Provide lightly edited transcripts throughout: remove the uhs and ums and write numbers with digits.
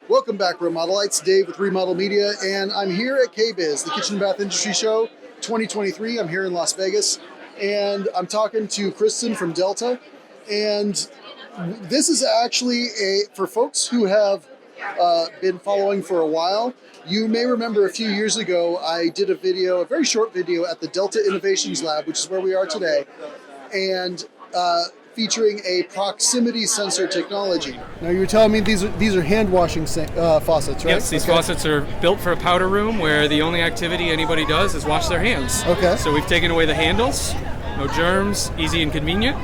Welcome back, Remodelites. Dave with Remodel Media, and I'm here at KBIS, the Kitchen and Bath Industry Show 2023. I'm here in Las Vegas, and I'm talking to Kristen from Delta. And this is actually for folks who have been following for a while. You may remember a few years ago, I did a very short video at the Delta Innovations Lab, which is where we are today, and featuring a proximity sensor technology. Now you were telling me these are hand washing faucets, right? Yes, these faucets are built for a powder room where the only activity anybody does is wash their hands. Okay. So we've taken away the handles, no germs, easy and convenient.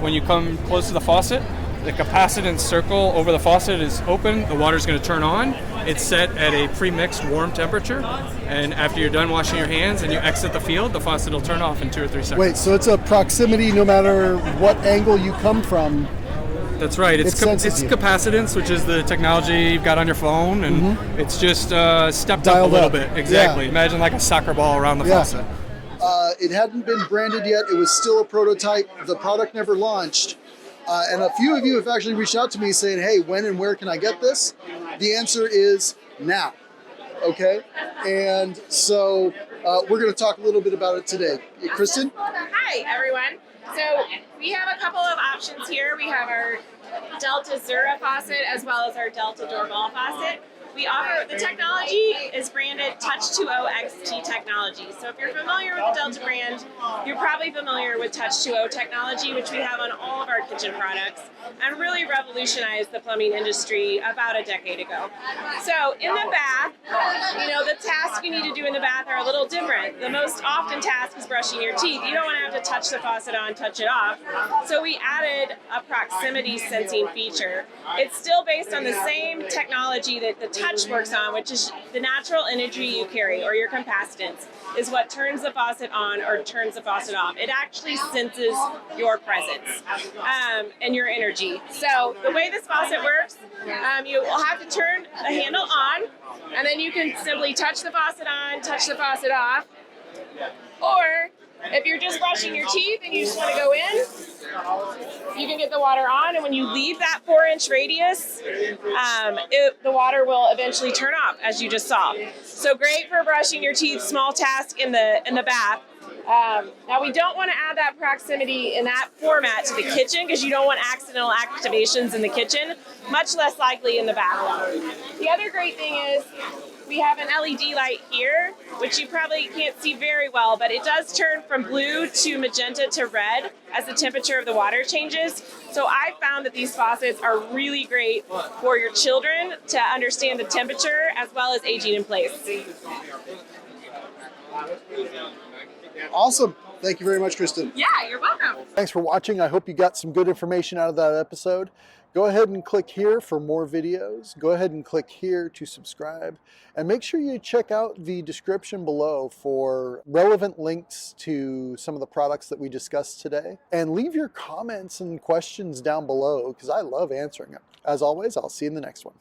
When you come close to the faucet, the capacitance circle over the faucet is open, the water's going to turn on. It's set at a pre-mixed warm temperature, and after you're done washing your hands and you exit the field, the faucet will turn off in 2 or 3 seconds. Wait, so it's a proximity no matter what angle you come from? That's right. It's capacitance, which is the technology you've got on your phone, and it's just stepped Dialed up a little up. bit. Exactly. Yeah. Imagine like a soccer ball around the faucet. It hadn't been branded yet. It was still a prototype. The product never launched. And a few of you have actually reached out to me saying, hey, when and where can I get this? The answer is now. Okay? And so we're going to talk a little bit about it today. Kristen? Hi, everyone. So we have a couple of options here. We have our Delta Zura faucet as well as our Delta doorbell faucet. We offer, the technology is branded Touch2O.xt Technology. So if you're familiar with the Delta brand, you're probably familiar with Touch2O Technology, which we have on all of our kitchen products and really revolutionized the plumbing industry about a decade ago. So in the bath, the tasks you need to do in the bath are a little different. The most often task is brushing your teeth. You don't want to have to touch the faucet on, touch it off. So we added a proximity sensing feature. It's still based on the same technology that the Touch works on, which is the natural energy you carry, or your capacitance, is what turns the faucet on or turns the faucet off. It actually senses your presence and your energy. So the way this faucet works, you will have to turn the handle on, and then you can simply touch the faucet on, touch the faucet off, or if you're just brushing your teeth and you just want to go in, you can get the water on, and when you leave that 4-inch radius, the water will eventually turn off, as you just saw. So great for brushing your teeth, small task in the bath. Now we don't want to add that proximity in that format to the kitchen because you don't want accidental activations in the kitchen, much less likely in the bathroom. The other great thing is we have an LED light here, which you probably can't see very well, but it does turn from blue to magenta to red as the temperature of the water changes. So I found that these faucets are really great for your children to understand the temperature as well as aging in place. Awesome. Thank you very much, Kristen. Yeah, you're welcome. Thanks for watching. I hope you got some good information out of that episode. Go ahead and click here for more videos. Go ahead and click here to subscribe. And make sure you check out the description below for relevant links to some of the products that we discussed today. And leave your comments and questions down below because I love answering them. As always, I'll see you in the next one.